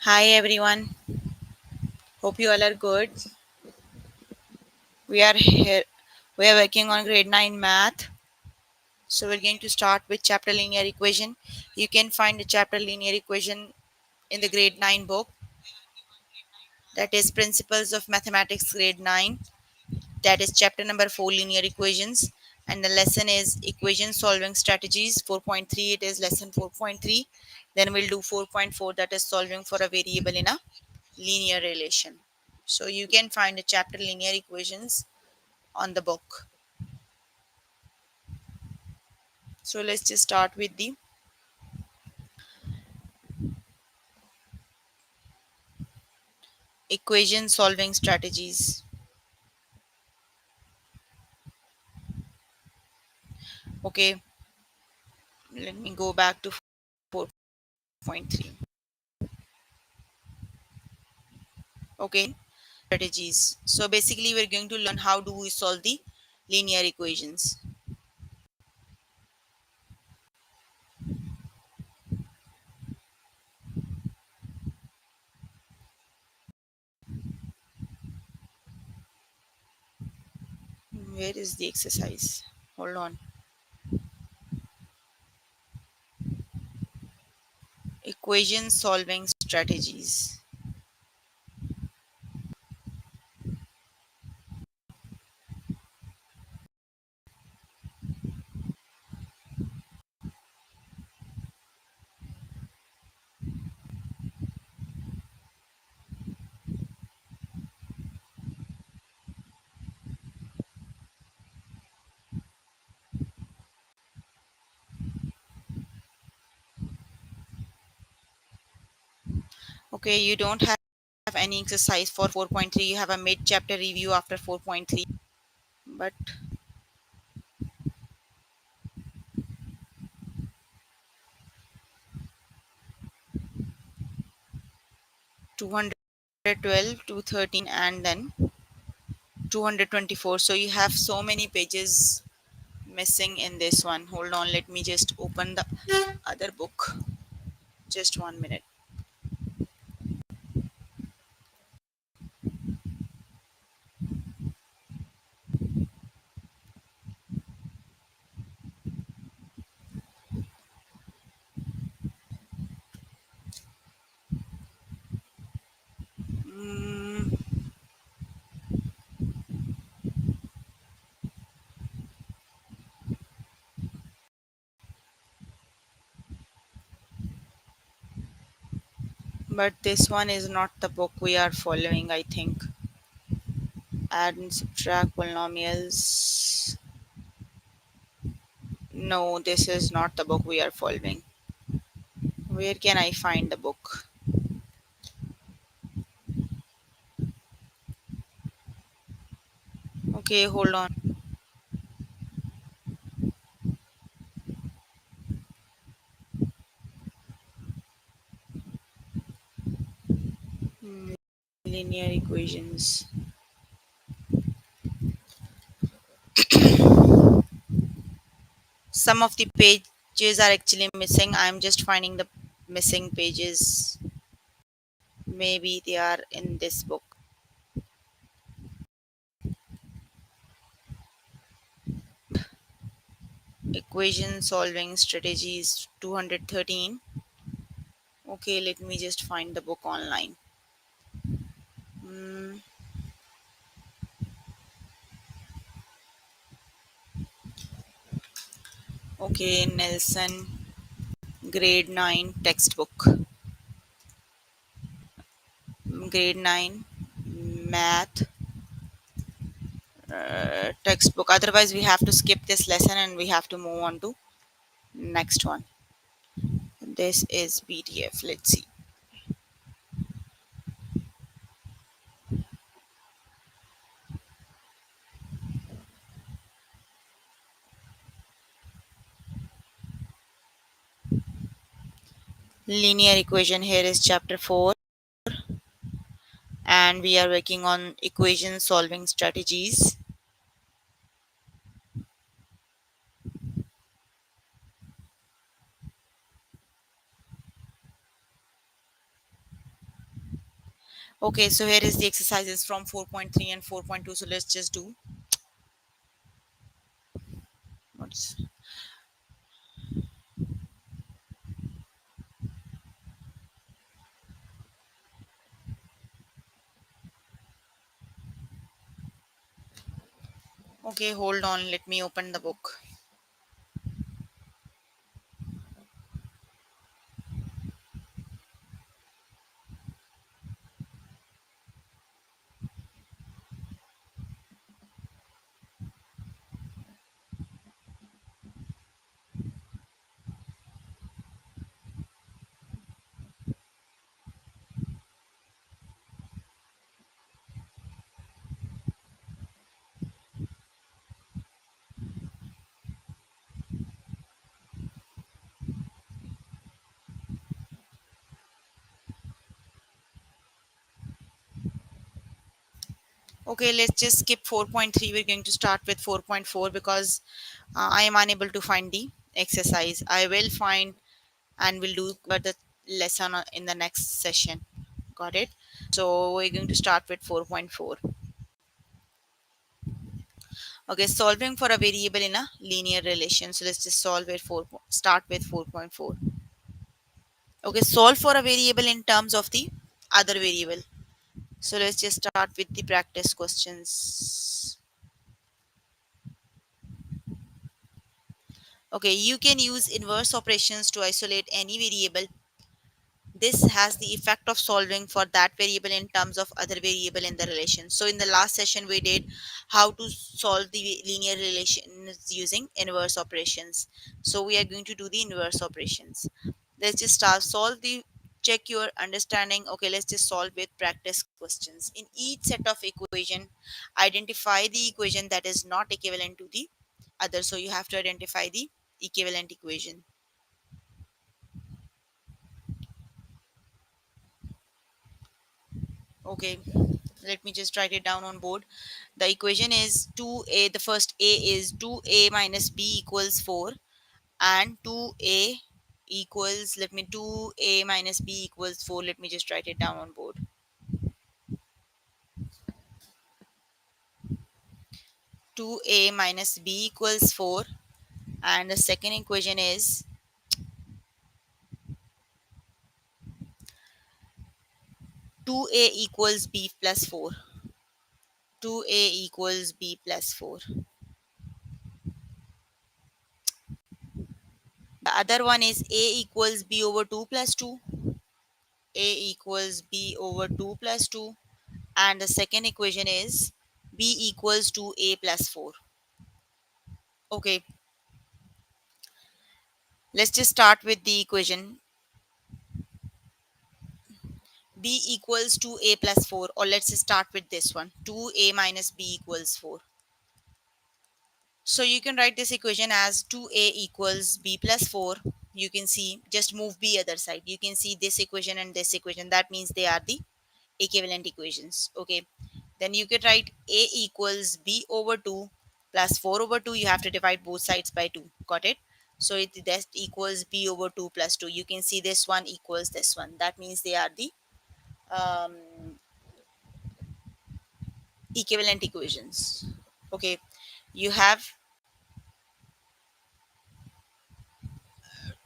Hi everyone. Hope you all are good. We are here. We are working on grade 9 math. So we're going to start with chapter linear equation. You can find the chapter linear equation in the grade 9 book, that is Principles of Mathematics grade 9. That is chapter number 4, linear equations, and the lesson is equation solving strategies. 4.3, it is lesson 4.3. Then we'll do 4.4, that is solving for a variable in a linear relation. So you can find the chapter linear equations on the book. So let's just start with the equation solving strategies. Okay, let me go back to 4.3. Okay, strategies. So basically we're going to learn how do we solve the linear equations. Where is the exercise? Hold on. Equation solving strategies. Okay, you don't have any exercise for 4.3. You have a mid chapter review after 4.3. But 212, 213, and then 224. So you have so many pages missing in this one. Hold on, let me just open the other book. Just 1 minute. Mm, but this one is not the book we are following, I think. Add and subtract polynomials. No, this is not the book we are following. Where can I find the book? Okay, hold on. Mm, Linear equations. Some of the pages are actually missing. I'm just finding the missing pages. Maybe they are in this book. Equation solving strategies 213. Okay, let me just find the book online. Mm, okay, Nelson, grade 9 textbook. Grade 9 math textbook. Otherwise, we have to skip this lesson and we have to move on to next one. This is PDF. Let's see. Linear equation, here is chapter 4, and we are working on equation solving strategies. Okay, so here is the exercises from 4.3 and 4.2. So let's just do what's okay, hold on, let me open the book. Okay, let's just skip 4.3. We're going to start with 4.4 because I am unable to find the exercise. I will find and we'll do the lesson in the next session. Got it? So we're going to start with 4.4. Okay, solving for a variable in a linear relation. So let's just start with 4.4. Okay, solve for a variable in terms of the other variable. So let's just start with the practice questions. Okay, you can use inverse operations to isolate any variable. This has the effect of solving for that variable in terms of other variable in the relation. So in the last session we did how to solve the linear relations using inverse operations. So we are going to do the inverse operations. Let's just start solve the check your understanding. Okay, let's just solve with practice questions. In each set of equation, identify the equation that is not equivalent to the other. So you have to identify the equivalent equation. Okay, let me just write it down on board. The equation is 2a, the first a is 2a minus b equals 4, and 2a equals, let me 2a minus b equals 4. Let me just write it down on board. 2a minus b equals 4, and the second equation is 2a equals b plus 4. 2a equals b plus 4. The other one is a equals b over 2 plus 2. A equals b over 2 plus 2, and the second equation is b equals to a plus 4. Okay, let's just start with the equation b equals to a plus 4, or let's just start with this one 2a minus b equals 4. So you can write this equation as 2a equals b plus 4. You can see, just move b other side, you can see this equation and this equation, that means they are the equivalent equations. Okay, then you could write a equals b over 2 plus 4 over 2. You have to divide both sides by 2. Got it? So that equals b over 2 plus 2. You can see this one equals this one, that means they are the um, equivalent equations. Okay, you have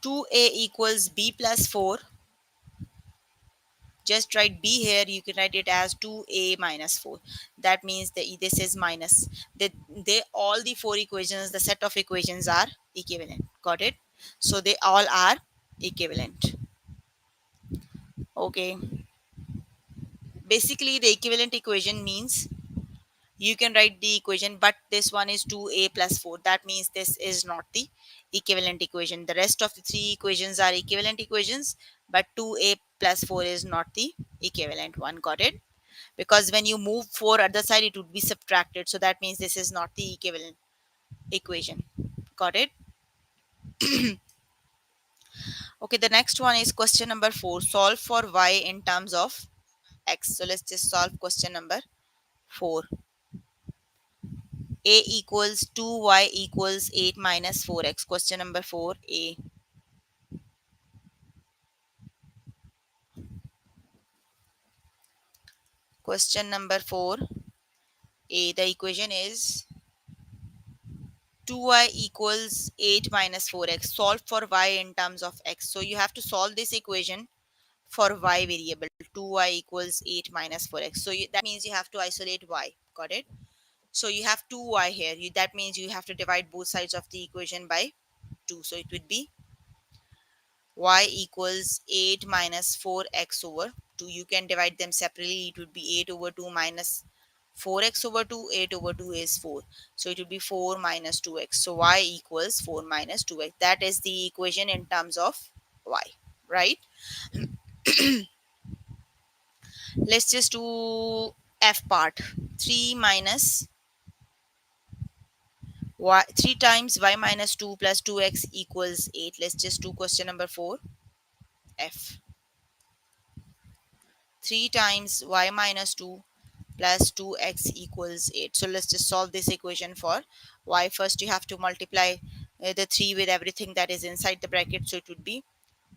2a equals b plus 4. Just write b here, you can write it as 2a minus 4. That means that this is minus. They all the four equations, the set of equations are equivalent. Got it? So they all are equivalent. Okay, basically the equivalent equation means you can write the equation, but this one is 2a plus 4. That means this is not the equivalent equation. The rest of the three equations are equivalent equations, but 2a plus 4 is not the equivalent one. Got it? Because when you move 4 other side, it would be subtracted. So that means this is not the equivalent equation. Got it? Okay, the next one is question number 4. Solve for y in terms of x. So let's just solve question number 4. A equals 2y equals 8 minus 4x. Question number 4a. Question number 4. The equation is 2y equals 8 minus 4x. Solve for y in terms of x. So you have to solve this equation for y variable. 2y equals 8 minus 4x. So that means you have to isolate y. Got it? So you have 2y here. That means you have to divide both sides of the equation by 2. So it would be y equals 8 minus 4x over 2. You can divide them separately. It would be 8 over 2 minus 4x over 2. 8 over 2 is 4. So it would be 4 minus 2x. So y equals 4 minus 2x. That is the equation in terms of y. Right? Let's just do f part. 3 minus y, 3 times y minus 2 plus 2x equals 8. Let's just do question number 4. F. 3 times y minus 2 plus 2x equals 8. So let's just solve this equation for y. First you have to multiply the 3 with everything that is inside the bracket. So it would be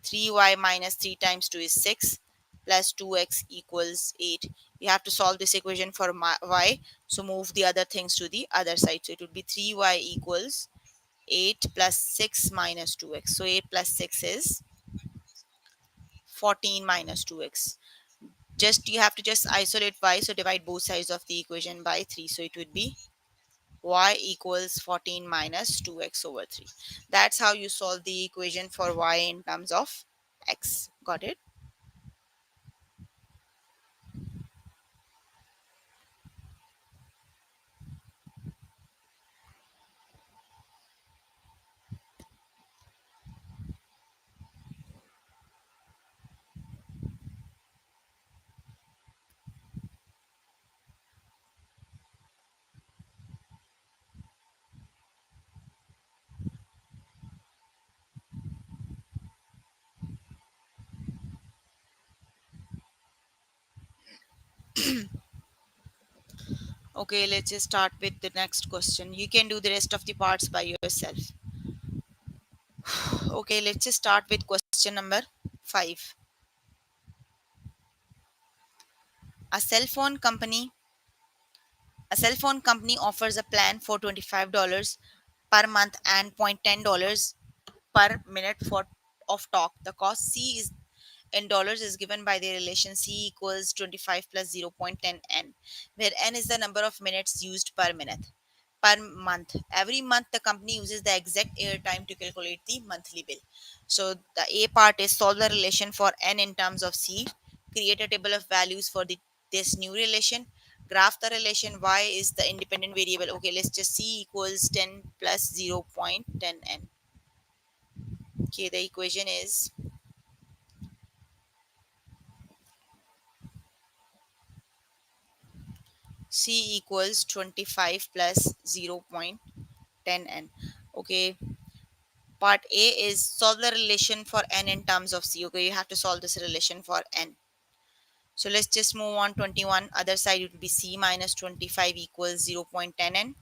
3y minus 3 times 2 is 6 plus 2x equals 8. You have to solve this equation for y. So move the other things to the other side. So it would be 3y equals 8 plus 6 minus 2x. So 8 plus 6 is 14 minus 2x. Just you have to just isolate y, so divide both sides of the equation by 3. So it would be y equals 14 minus 2x over 3. That's how you solve the equation for y in terms of x. Got it? Okay, let's just start with the next question. You can do the rest of the parts by yourself. Okay, let's just start with question number 5. A cell phone company A cell phone company offers a plan for $25 per month and $10 per minute for of talk. The cost C is in dollars is given by the relation C equals 25 plus 0.10 n, where n is the number of minutes used per minute per month. Every month, the company uses the exact airtime to calculate the monthly bill. So the A part is solve the relation for n in terms of C, create a table of values for this new relation, graph the relation y is the independent variable. Okay, let's just C equals 10 plus 0.10 n. Okay, the equation is C equals 25 plus 0.10 n. Okay, part A is solve the relation for n in terms of C. Okay, you have to solve this relation for n. So let's just move on. 21 other side, it will be C minus 25 equals 0.10 n.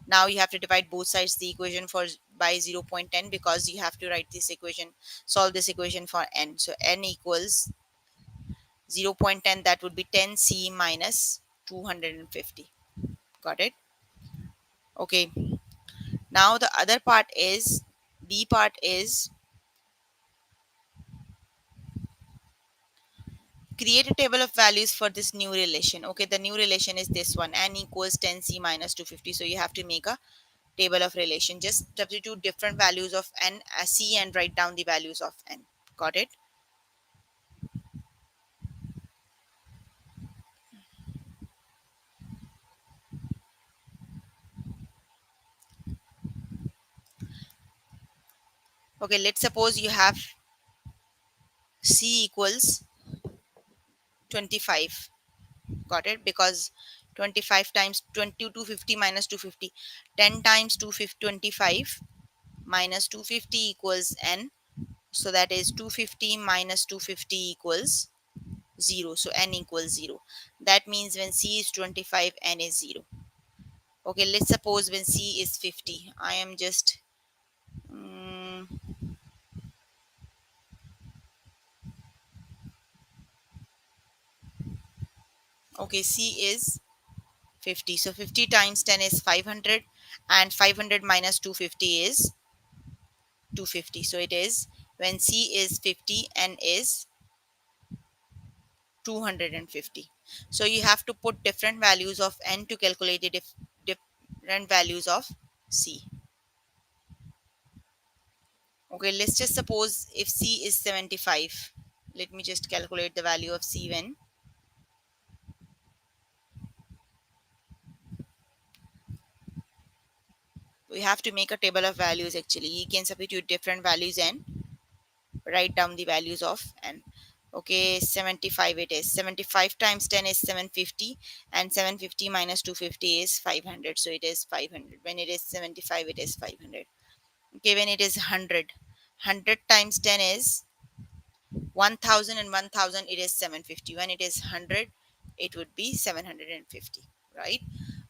Now you have to divide both sides the equation for by 0.10, because you have to write this equation, solve this equation for n. So n equals 0.10, that would be 10c minus 250. Got it? Okay, now the other part is B part is create a table of values for this new relation. Okay, the new relation is this one, n equals 10c minus 250. So you have to make a table of relation. Just substitute different values of n as c and write down the values of n. Got it? Okay, let's suppose you have c equals 25. Got it? Because 25 times 20 250 minus 250, 10 times 225 minus 250 equals n. So that is 250 minus 250 equals 0. So n equals 0. That means when c is 25, n is 0. Okay, let's suppose when c is 50. I am just mm, Okay, C is 50. So 50 times 10 is 500, and 500 minus 250 is 250. So it is, when C is 50, N is 250. So you have to put different values of N to calculate the different values of C. Okay, let's just suppose if C is 75. Let me just calculate the value of C when we have to make a table of values. Actually, you can substitute different values and write down the values of N. Okay, 75 it is. 75 times 10 is 750, and 750 minus 250 is 500. So it is 500. When it is 75, it is 500. Okay, when it is 100, 100 times 10 is 1000, and 1000 it is 750. When it is 100, it would be 750, right?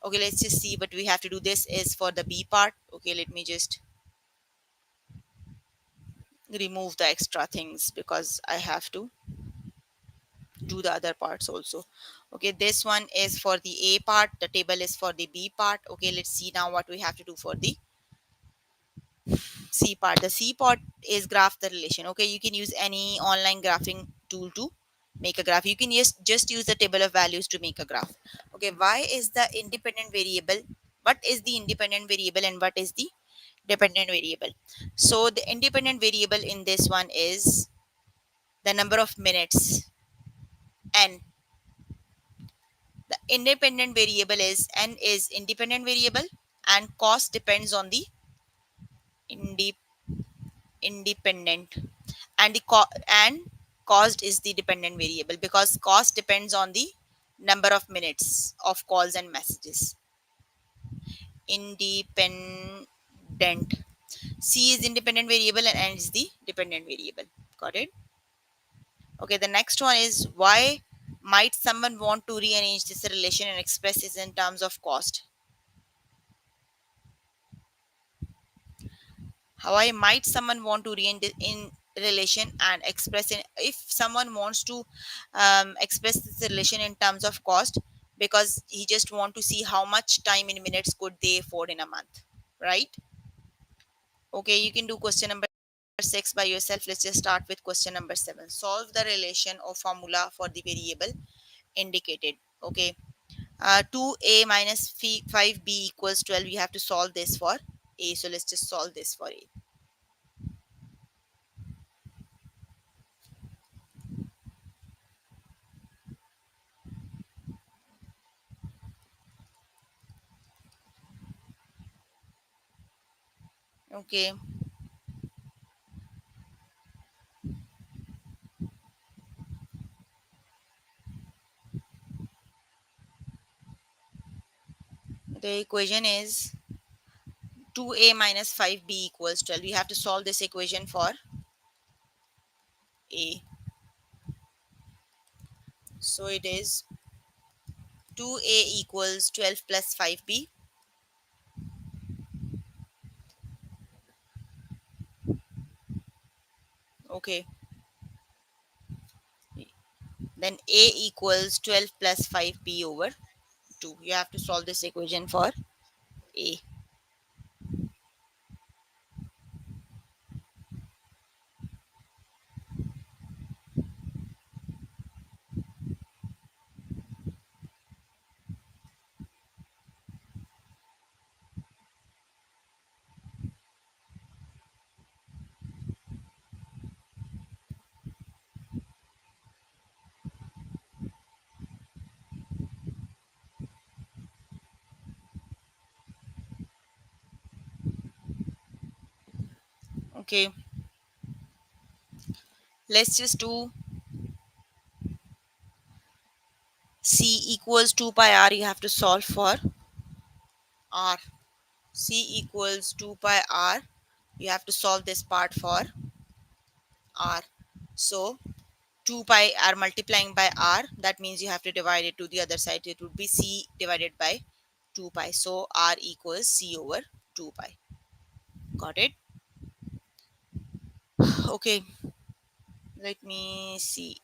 Okay, let's just see. But we have to do this is for the B part. Okay, let me just remove the extra things because I have to do the other parts also. Okay, this one is for the A part, the table is for the B part. Okay, let's see now what we have to do for the C part. The C part is graph the relation. Okay, you can use any online graphing tool to make a graph. You can just use the table of values to make a graph. Okay, why is the independent variable, what is the independent variable and what is the dependent variable? So the independent variable in this one is the number of minutes, and the independent variable is N is independent variable, and cost depends on the inde- independent, and and cost is the dependent variable because cost depends on the number of minutes of calls and messages. Independent. C is independent variable and N is the dependent variable. Got it? Okay, the next one is, why might someone want to rearrange this relation and express it in terms of cost? Why might someone want to rearrange it in relation and express it? If someone wants to express this relation in terms of cost, because he just want to see how much time in minutes could they afford in a month, right? Okay, you can do question number 6 by yourself. Let's just start with question number 7. Solve the relation or formula for the variable indicated. Okay, 2a minus 5b equals 12. We have to solve this for a. So let's just solve this for a. Okay, the equation is 2a minus 5b equals 12. We have to solve this equation for a. So it is 2a equals 12 plus 5b. Okay, then a equals 12 plus 5b over 2. You have to solve this equation for a. Okay, let's just do c equals 2 pi r. You have to solve for r. C equals 2 pi r. You have to solve this part for r. So 2 pi r multiplying by r, that means you have to divide it to the other side. It would be c divided by 2 pi. So r equals c over 2 pi. Got it? Okay, let me see.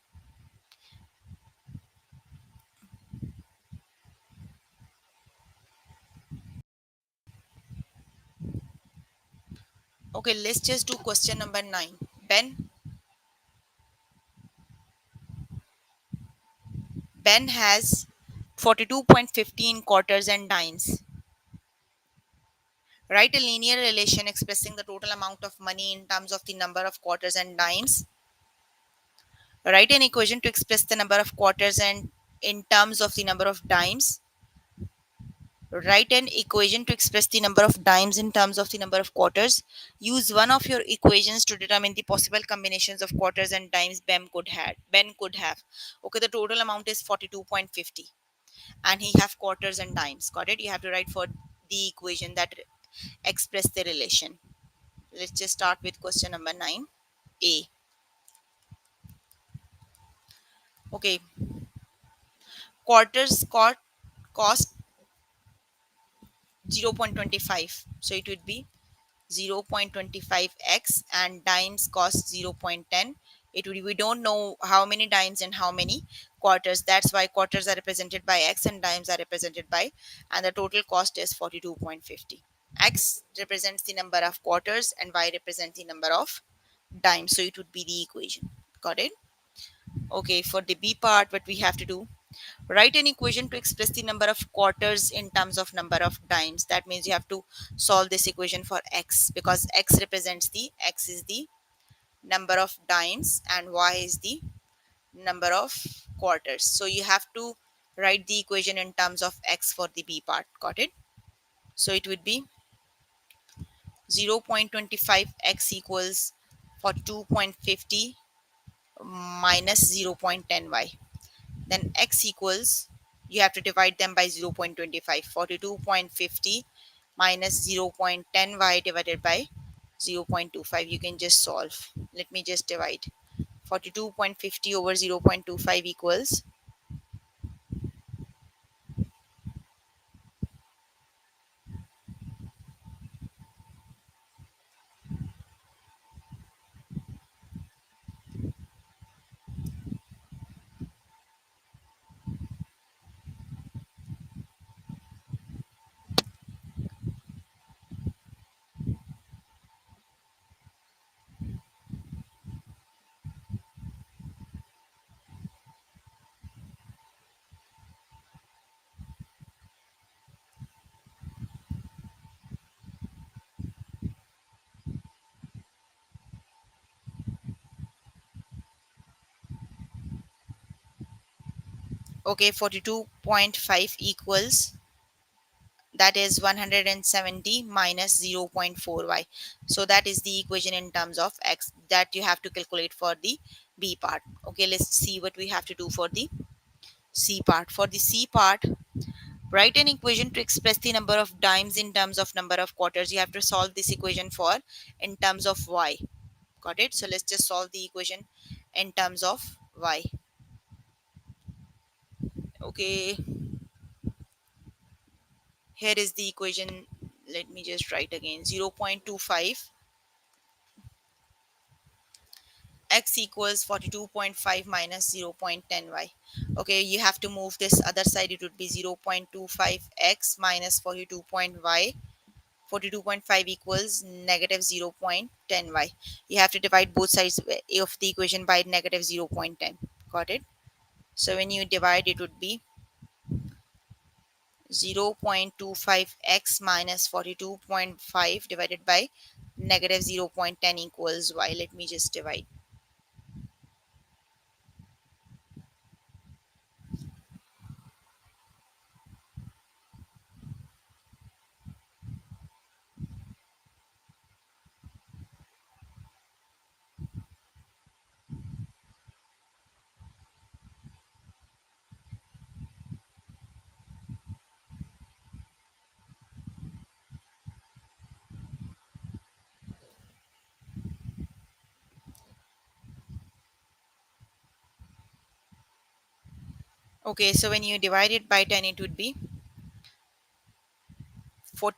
Okay, let's just do question number 9. Ben Ben has 42.15 quarters and dimes. Write a linear relation expressing the total amount of money in terms of the number of quarters and dimes. Write an equation to express the number of quarters and in terms of the number of dimes. Write an equation to express the number of dimes in terms of the number of quarters. Use one of your equations to determine the possible combinations of quarters and dimes Ben could have. Okay, the total amount is 42.50 and he have quarters and dimes. Got it? You have to write for the equation that express the relation. Let's just start with question number 9. A. Okay, quarters cost 0.25. So it would be 0.25x and dimes cost 0.10. It would, we don't know how many dimes and how many quarters. That's why quarters are represented by x and dimes are represented by, and the total cost is 42.50. X represents the number of quarters and y represents the number of dimes. So it would be the equation. Got it? Okay, for the B part, what we have to do, write an equation to express the number of quarters in terms of number of dimes. That means you have to solve this equation for x, because x is the number of dimes and y is the number of quarters. So you have to write the equation in terms of x for the B part. Got it? So it would be 0.25x equals 42.50 minus 0.10y. Then x equals, you have to divide them by 0.25. 42.50 minus 0.10y divided by 0.25. You can just solve. Let me just divide. 42.50 over 0.25 equals, okay, 42.5 equals, that is 170 minus 0.4y. So that is the equation in terms of x that you have to calculate for the B part. Okay, let's see what we have to do for the C part. For the C part, write an equation to express the number of dimes in terms of number of quarters. You have to solve this equation for in terms of y. Got it? So let's just solve the equation in terms of y. Okay, here is the equation. Let me just write again. 0.25 x equals 42.5 minus 0.10y. Okay, you have to move this other side. It would be 0.25x minus 42.y. 42.5 equals negative 0.10y. You have to divide both sides of the equation by negative 0.10. Got it? So when you divide, it would be 0.25x minus 42.5 divided by negative 0.10 equals y. Let me just divide. Okay, so when you divide it by 10, it would be 40,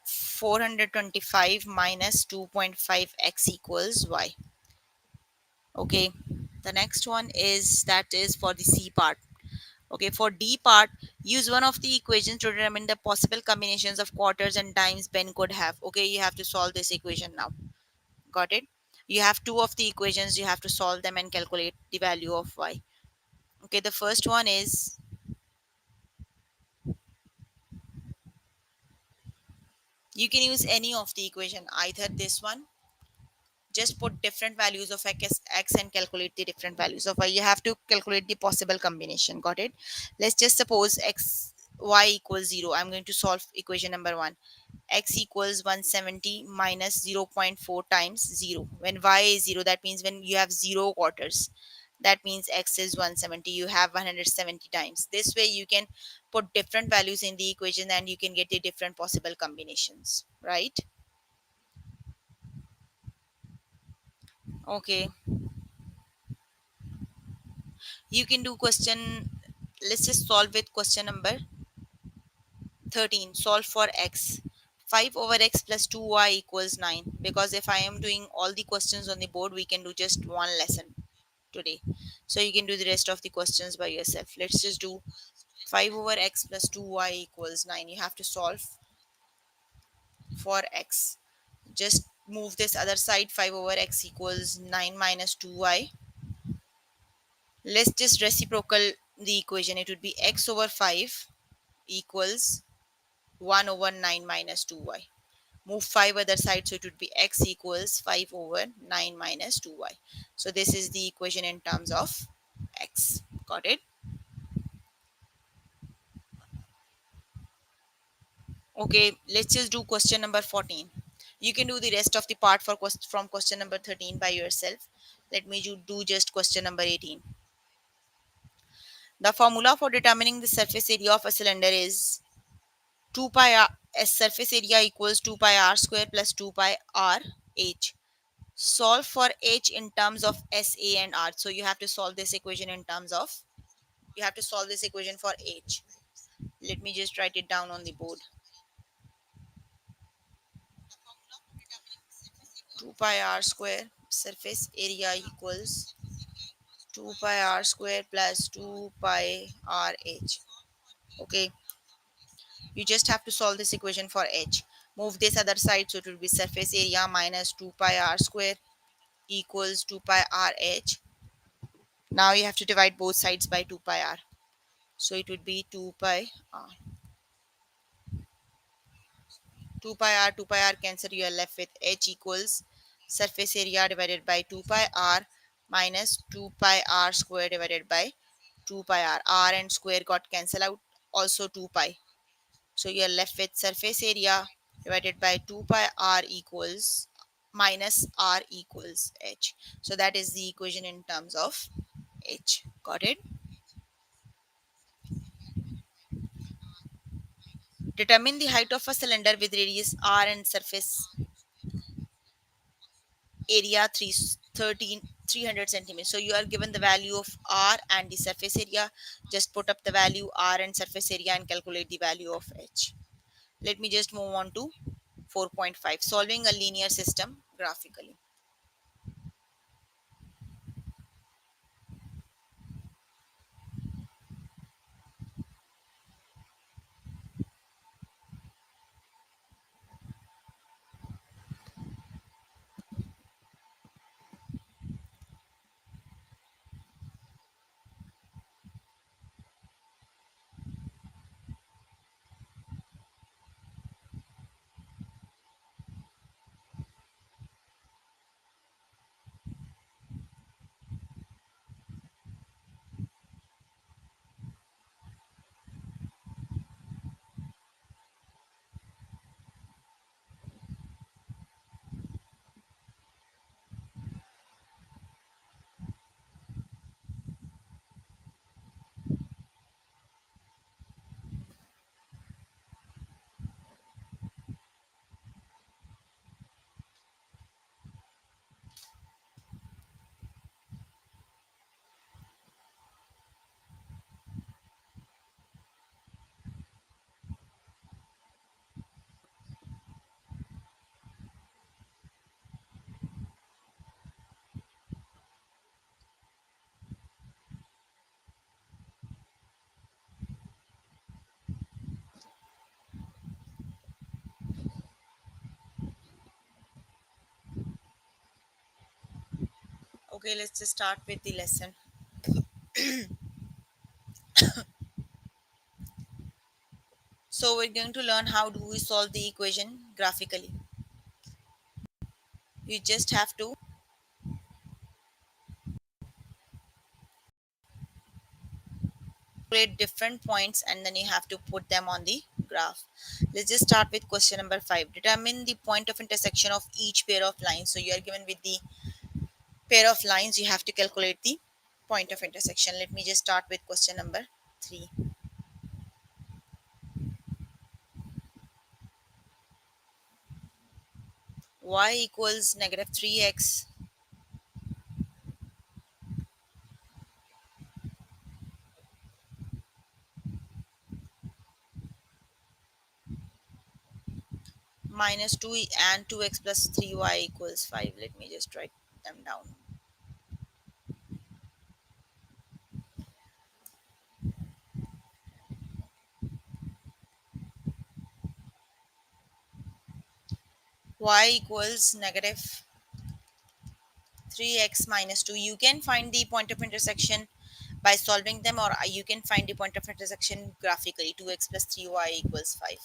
425 minus 2.5x equals y. Okay, the next one is, that is for the C part. Okay, for D part, use one of the equations to determine the possible combinations of quarters and dimes Ben could have. Okay, you have to solve this equation now. Got it? You have two of the equations, you have to solve them and calculate the value of y. Okay, the first one is, you can use any of the equation, either this one, just put different values of x and calculate the different values of y. You have to calculate the possible combination. Got it? Let's just suppose y equals 0. I'm going to solve equation number 1. X equals 170 minus 0.4 times 0. When y is 0, that means when you have 0 quarters, that means x is 170. You have 170 times. This way you can put different values in the equation and you can get the different possible combinations, right? Okay, you can do question. Let's just solve with question number 13. Solve for x. 5 over x plus 2y equals 9. Because if I am doing all the questions on the board, we can do just one lesson today. So you can do the rest of the questions by yourself. Let's just do 5 over x plus 2y equals 9. You have to solve for x. Just move this other side. 5 over x equals 9 minus 2y. Let's just reciprocal the equation. It would be x over 5 equals 1 over 9 minus 2y. Move 5 other side, so it would be x equals 5 over 9 minus 2y. So this is the equation in terms of x. Got it? Okay, let's just do question number 14. You can do the rest of the part for from question number 13 by yourself. Let me do just question number 18. The formula for determining the surface area of a cylinder is 2 pi r, s surface area equals 2 pi r square plus 2 pi r h. Solve for h in terms of s, a and r. So you have to solve this equation in terms of, you have to solve this equation for h. Let me just write it down on the board. 2 pi r square surface area equals 2 pi r square plus 2 pi r h. Okay, you just have to solve this equation for h. Move this other side, so it will be surface area minus 2 pi r square equals 2 pi r h. Now you have to divide both sides by 2 pi r, so it would be 2 pi r. 2 pi r, 2 pi r cancel, you are left with h equals surface area divided by 2 pi r minus 2 pi r square divided by 2 pi r and square got cancelled out, also 2 pi. So you are left with surface area divided by 2 pi r equals minus r equals h. So that is the equation in terms of h. Got it? Determine the height of a cylinder with radius r and surface area 300 centimeters. So you are given the value of r and the surface area. Just put up the value r and surface area and calculate the value of h. Let me just move on to 4.5. Solving a linear system graphically. Okay, let's just start with the lesson. So we're going to learn how do we solve the equation graphically. You just have to create different points and then you have to put them on the graph. Let's just start with question number 5. Determine the point of intersection of each pair of lines. So you are given with the pair of lines, you have to calculate the point of intersection. Let me just start with question number 3. Y equals negative 3x minus 2 and 2x plus 3y equals 5. Let me just write them down. Y equals negative 3x minus 2. You can find the point of intersection by solving them, or you can find the point of intersection graphically. 2x plus 3y equals 5.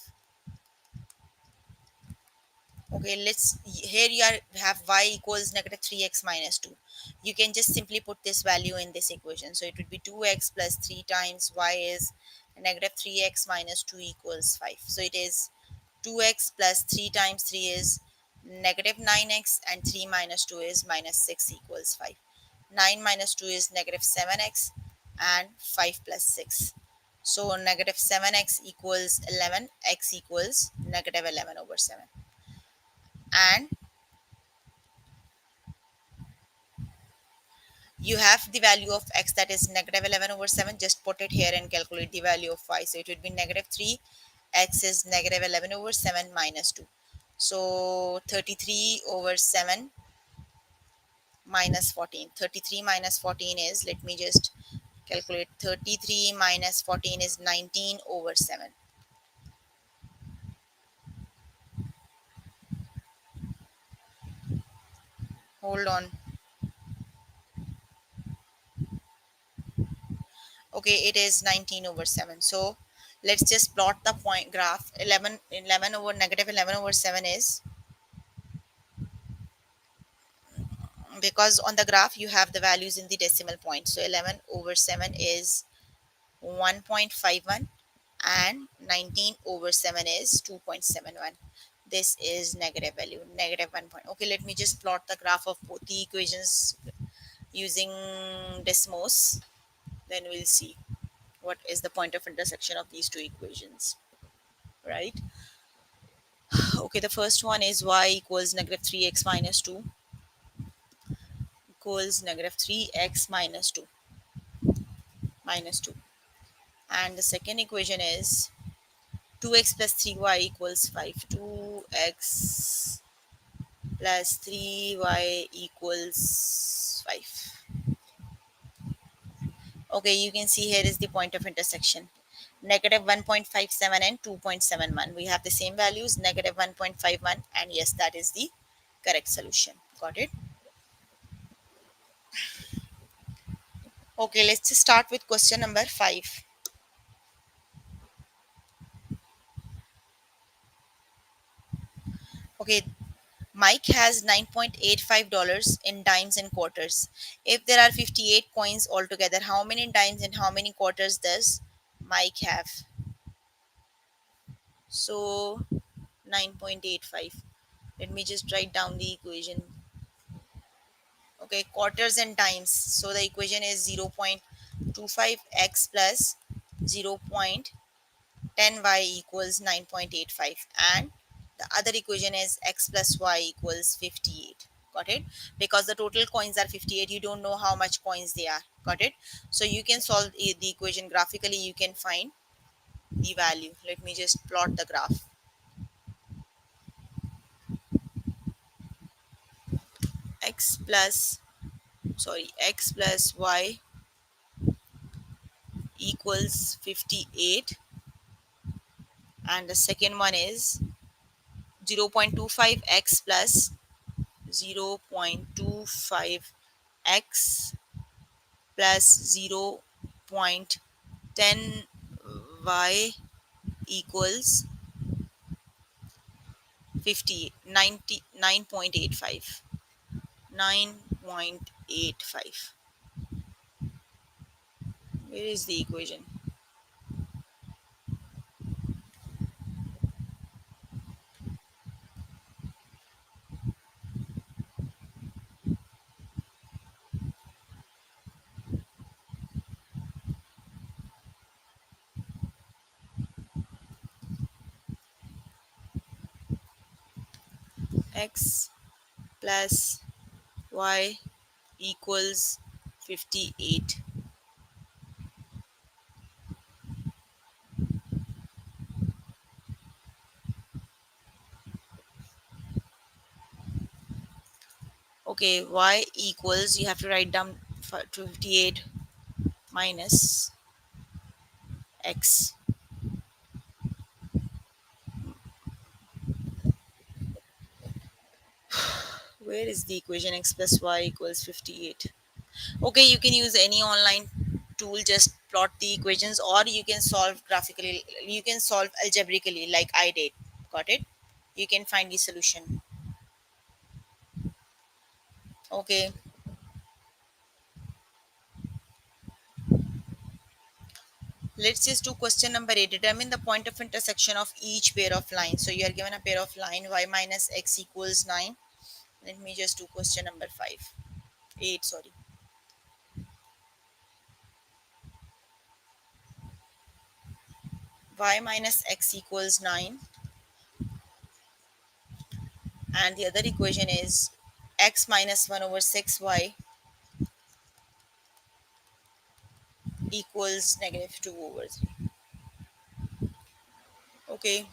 Okay, let's here you have y equals negative 3x minus 2. You can just simply put this value in this equation. So it would be 2x plus 3 times y is negative 3x minus 2 equals 5. So it is 2x plus 3 times 3 is negative 9x and 3 minus 2 is minus 6 equals 5. 9 minus 2 is negative 7x and 5 plus 6. So negative 7x equals 11, x equals negative 11 over 7. And you have the value of x, that is negative 11 over 7. Just put it here and calculate the value of y. So it would be negative 3, x is negative 11 over 7 minus 2. So 33 over 7 minus 14. 33 minus 14 is, let me just calculate, 33 minus 14 is 19 over 7. Hold on. Okay, it is 19 over 7. So let's just plot the point graph. 11 over negative 11 over 7 is, because on the graph you have the values in the decimal point. So 11 over 7 is 1.51 and 19 over 7 is 2.71. This is negative value, negative 1 point. Okay, let me just plot the graph of both the equations using Desmos. Then we'll see what is the point of intersection of these two equations, right? Okay, the first one is y equals negative 3x minus 2 equals negative 3x minus 2. And the second equation is 2x plus 3y equals 5. 2x plus 3y equals 5. Okay, you can see here is the point of intersection. Negative 1.57 and 2.71. We have the same values, negative 1.51, and yes, that is the correct solution. Got it? Okay, let's just start with question number 5. Okay, Mike has $9.85 in dimes and quarters. If there are 58 coins altogether, how many dimes and how many quarters does Mike have? So 9.85. Let me just write down the equation. Okay, quarters and dimes. So the equation is 0.25x plus 0.10y equals 9.85, and the other equation is x plus y equals 58. Got it? Because the total coins are 58, you don't know how much coins they are. Got it? So you can solve the equation graphically, you can find the value. Let me just plot the graph. x plus x plus y equals 58, and the second one is 0.25x plus 0.25x x plus 0.10 y equals 50 99.85. 9.85. Where is the equation? X plus y equals 58. Okay, y equals, you have to write down 58 minus x. Where is the equation? X plus y equals 58. Okay, you can use any online tool, just plot the equations, or you can solve graphically, you can solve algebraically like I did. Got it? You can find the solution. Okay, let's just do question number 8. Determine the point of intersection of each pair of lines. So you are given a pair of line y minus x equals 9. Let me just do question number 5. 8, sorry. Y minus x equals 9, and the other equation is x minus 1 over 6y equals negative 2 over 3. Okay,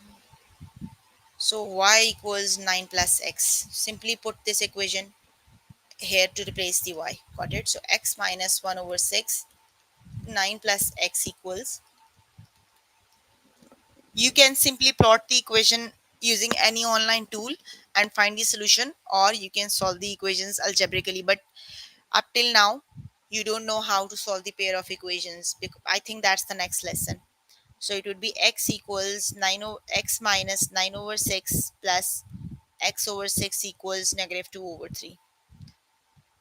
so y equals 9 plus x. Simply put this equation here to replace the y. Got it? So x minus 1 over 6, 9 plus x equals. You can simply plot the equation using any online tool and find the solution, or you can solve the equations algebraically. But up till now, you don't know how to solve the pair of equations. I think that's the next lesson. So it would be x equals 9 x minus 9 over 6 plus x over 6 equals negative 2 over 3.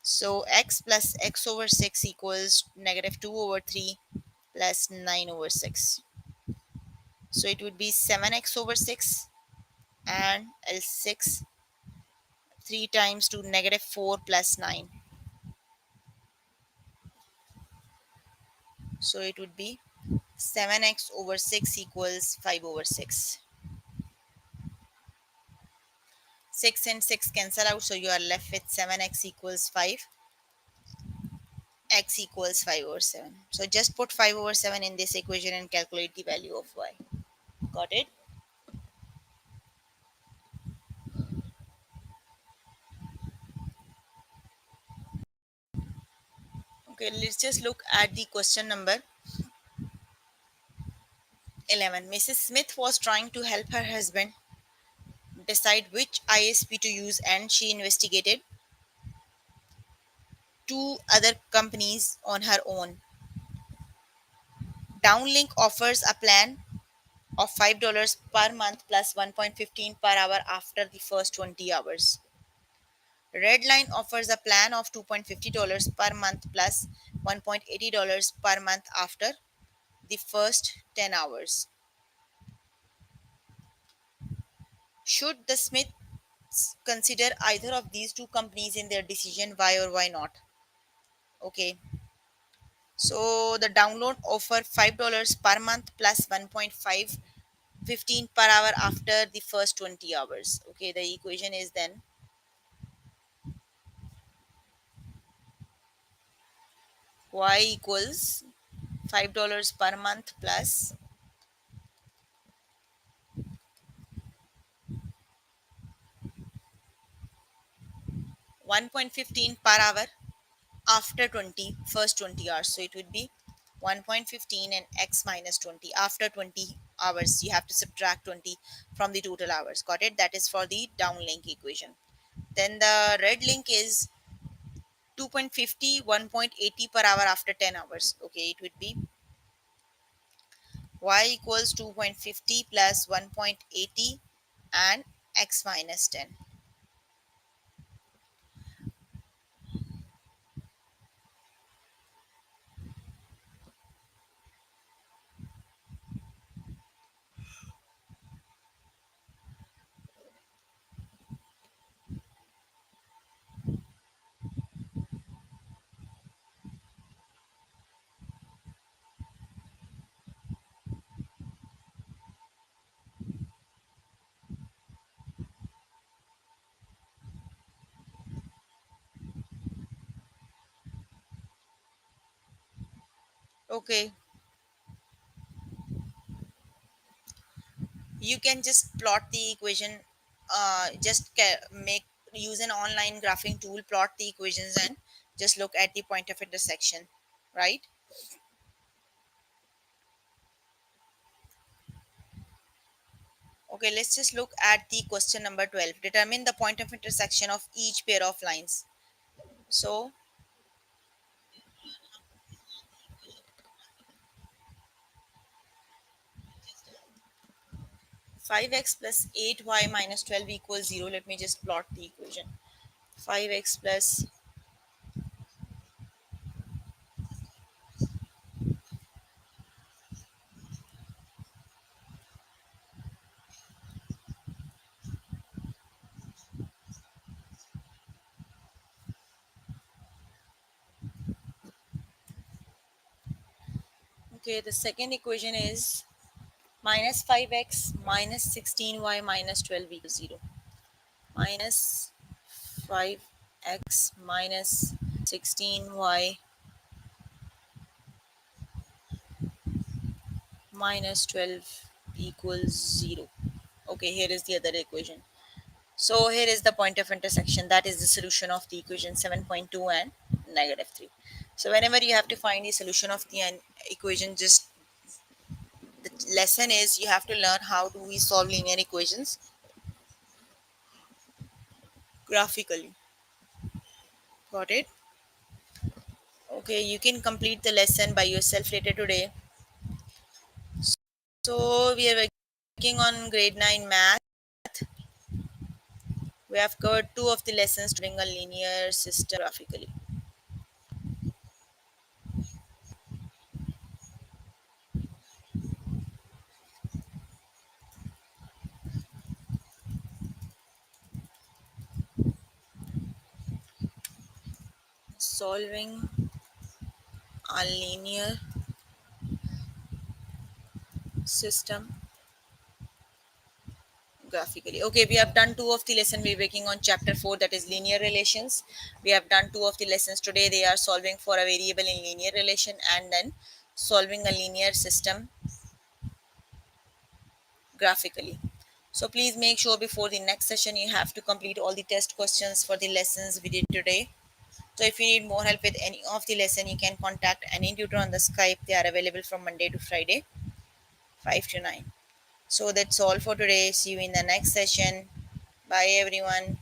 So x plus x over 6 equals negative 2 over 3 plus 9 over 6. So it would be 7x over 6 and L6, 3 times to negative 4 plus 9. So it would be 7x over 6 equals 5 over 6. 6 and 6 cancel out, so you are left with 7x equals 5, x equals 5 over 7. So just put 5 over 7 in this equation and calculate the value of y. Got it? Okay, let's just look at the question number 11. Mrs. Smith was trying to help her husband decide which ISP to use, and she investigated two other companies on her own. Downlink offers a plan of $5 per month plus 1.15 per hour after the first 20 hours. Redline offers a plan of $2.50 per month plus $1.80 per month after the first 10 hours. Should the Smiths consider either of these two companies in their decision? Why or why not? Okay, so the download offer $5 per month plus 1.15 per hour after the first 20 hours. Okay, the equation is then y equals $5 per month plus 1.15 per hour after 20 first 20 hours. So it would be 1.15 and x minus 20 after 20 hours. You have to subtract 20 from the total hours. Got it? That is for the downlink equation. Then the red link is 2.50, 1.80 per hour after 10 hours. Okay, it would be y equals 2.50 plus 1.80 and x minus 10. Okay, you can just plot the equation, make use an online graphing tool, plot the equations and just look at the point of intersection, right? Okay, let's just look at the question number 12. Determine the point of intersection of each pair of lines. So 5x plus 8y minus 12 equals 0. Let me just plot the equation. 5x plus, okay, the second equation is minus 5x minus 16y minus 12 equals 0. Minus 5x minus 16y minus 12 equals 0. Okay, here is the other equation. So here is the point of intersection. That is the solution of the equation 7.2 and negative 3. So whenever you have to find the solution of the equation, just the lesson is you have to learn how do we solve linear equations graphically. Got it? Okay, you can complete the lesson by yourself later today. So we are working on grade 9 math. We have covered two of the lessons to bring a linear system graphically. Solving a linear system graphically. Okay, we have done two of the lesson. We're working on chapter 4, that is linear relations. We have done two of the lessons today. They are solving for a variable in linear relation and then solving a linear system graphically. So please make sure before the next session you have to complete all the test questions for the lessons we did today. So if you need more help with any of the lesson, you can contact any tutor on the Skype. They are available from Monday to Friday, 5 to 9. So that's all for today. See you in the next session. Bye everyone.